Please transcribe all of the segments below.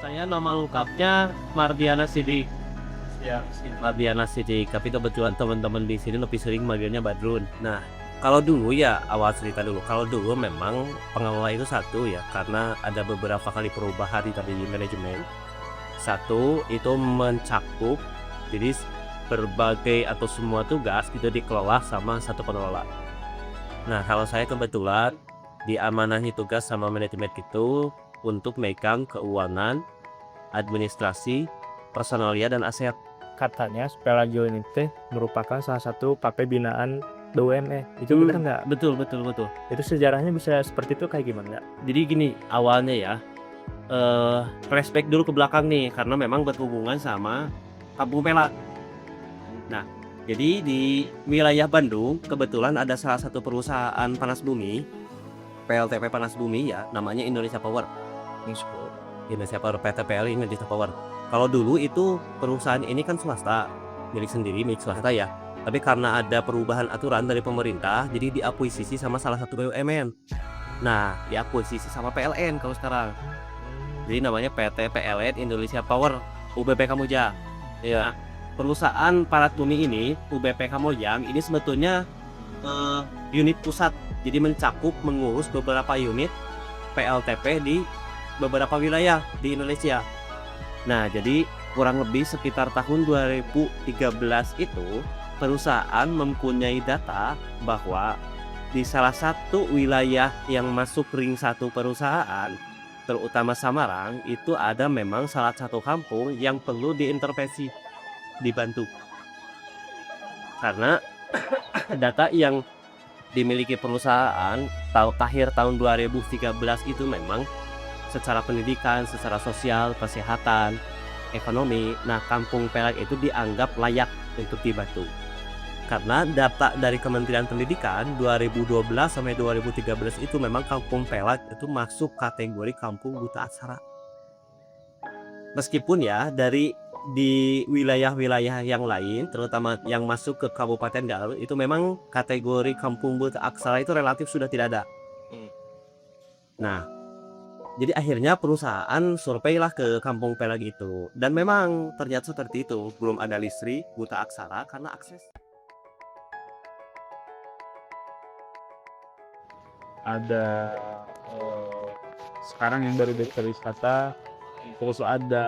Saya nama lengkapnya Mardiana Sidik. Ya, Mardiana Sidik. Tapi kebetulan teman-teman di sini lebih sering manggilnya Badrun. Nah, kalau dulu ya awal cerita dulu. Kalau dulu memang pengelola itu satu ya, karena ada beberapa kali perubahan di manajemen. Satu itu mencakup, jadi berbagai atau semua tugas itu dikelola sama satu pengelola. Nah, kalau saya kebetulan diamanahi tugas sama manajemen itu untuk megang keuangan, administrasi, personalia, dan aset. Katanya Spelagio ini teh merupakan salah satu partai binaan BUMN. Itu benar nggak? Betul. Itu sejarahnya bisa seperti itu kayak gimana? Jadi gini, awalnya ya, flashback dulu ke belakang nih, karena memang berhubungan sama Kampung Pelak. Nah, jadi di wilayah Bandung kebetulan ada salah satu perusahaan panas bumi, PLTP Panas Bumi ya, namanya Indonesia Power. Indonesia Power, PT PLI Indonesia Power. Kalau dulu itu perusahaan ini kan swasta, milik swasta ya. Tapi karena ada perubahan aturan dari pemerintah, jadi diakuisisi sama salah satu BUMN. Nah, diakuisisi sama PLN kalau sekarang. Jadi namanya PT PLN Indonesia Power, UBP Kamojang. Ya, perusahaan panas bumi ini, UBP Kamojang ini sebetulnya unit pusat. Jadi mencakup mengurus beberapa unit PLTP di beberapa wilayah di Indonesia. Nah, jadi kurang lebih sekitar tahun 2013 itu perusahaan mempunyai data bahwa di salah satu wilayah yang masuk ring satu perusahaan, terutama Samarang, itu ada memang salah satu kampung yang perlu diintervensi, dibantu. Karena data yang dimiliki perusahaan akhir tahun 2013 itu memang secara pendidikan, secara sosial, kesehatan, ekonomi, nah Kampung Pelak itu dianggap layak untuk dibantu. Karena data dari Kementerian Pendidikan 2012 sampai 2013 itu memang Kampung Pelak itu masuk kategori kampung buta aksara. Meskipun ya di wilayah-wilayah yang lain, terutama yang masuk ke Kabupaten Garut, itu memang kategori kampung buta aksara itu relatif sudah tidak ada. Nah, jadi akhirnya perusahaan surveilah ke Kampung Pelak itu, dan memang ternyata seperti itu, belum ada listrik, buta aksara karena akses. Ada sekarang yang dari desa wisata, terus ada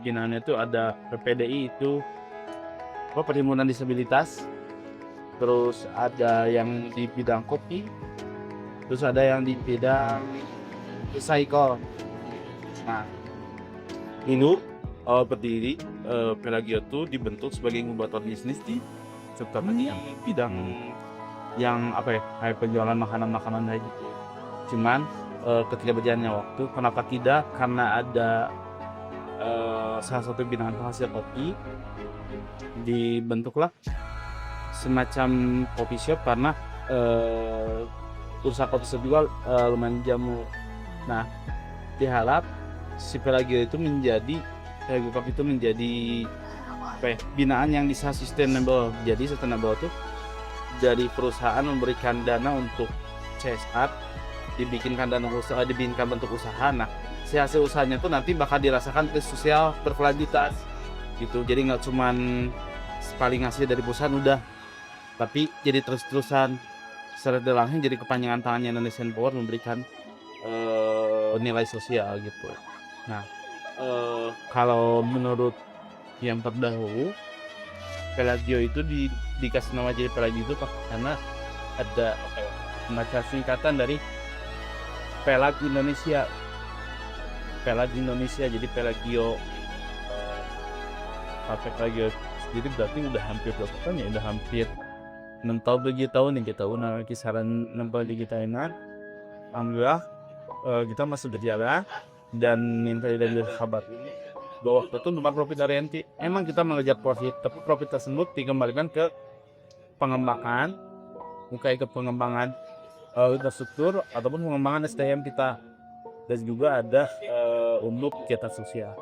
binaannya itu ada PPDI itu perhimpunan disabilitas, terus ada yang di bidang kopi, terus ada yang di bidang recycle. Nah, ini berdiri Pelagio itu dibentuk sebagai inkubator bisnis di bidang yang kayak penjualan makanan-makanan kayak gitu. Cuman ketika berjalannya waktu, kenapa tidak, karena ada salah satu binaan penghasil kopi, dibentuklah semacam kopi shop karena usaha kopi shop juga lumayan jamu. Nah, diharap si Pelagio itu menjadi kopi itu menjadi binaan yang bisa sustainable. Jadi sustainable itu dari perusahaan memberikan dana untuk CSR, dibikinkan bentuk usaha. Nah, si hasil usahanya itu nanti bakal dirasakan ke sosial berkelanjutan gitu. Jadi nggak cuman paling ngasih dari perusahaan udah, tapi jadi terus-terusan secara langsung jadi kepanjangan tangannya Indonesian Power memberikan nilai sosial gitu. Nah, kalau menurut yang terdahulu, Pelagio itu dikasih nama jadi Pelagio itu karena ada semacam singkatan dari Pelag Indonesia. Pelag Indonesia, jadi Pelagio Pape Pelagio jadi berarti udah hampir berapa tahun ya? Udah hampir 6 tahun 7 tahun nih kita udah kisaran 6 tahun di kita enak. Alhamdulillah kita masih berjalan dan minta dari sahabat bahwa waktu itu tempat profit dari NT emang kita mengejar profit, tapi profit tersebut dikembalikan ke pengembangan, bukan ke pengembangan infrastruktur ataupun pengembangan SDM kita, dan juga ada untuk kegiatan sosial.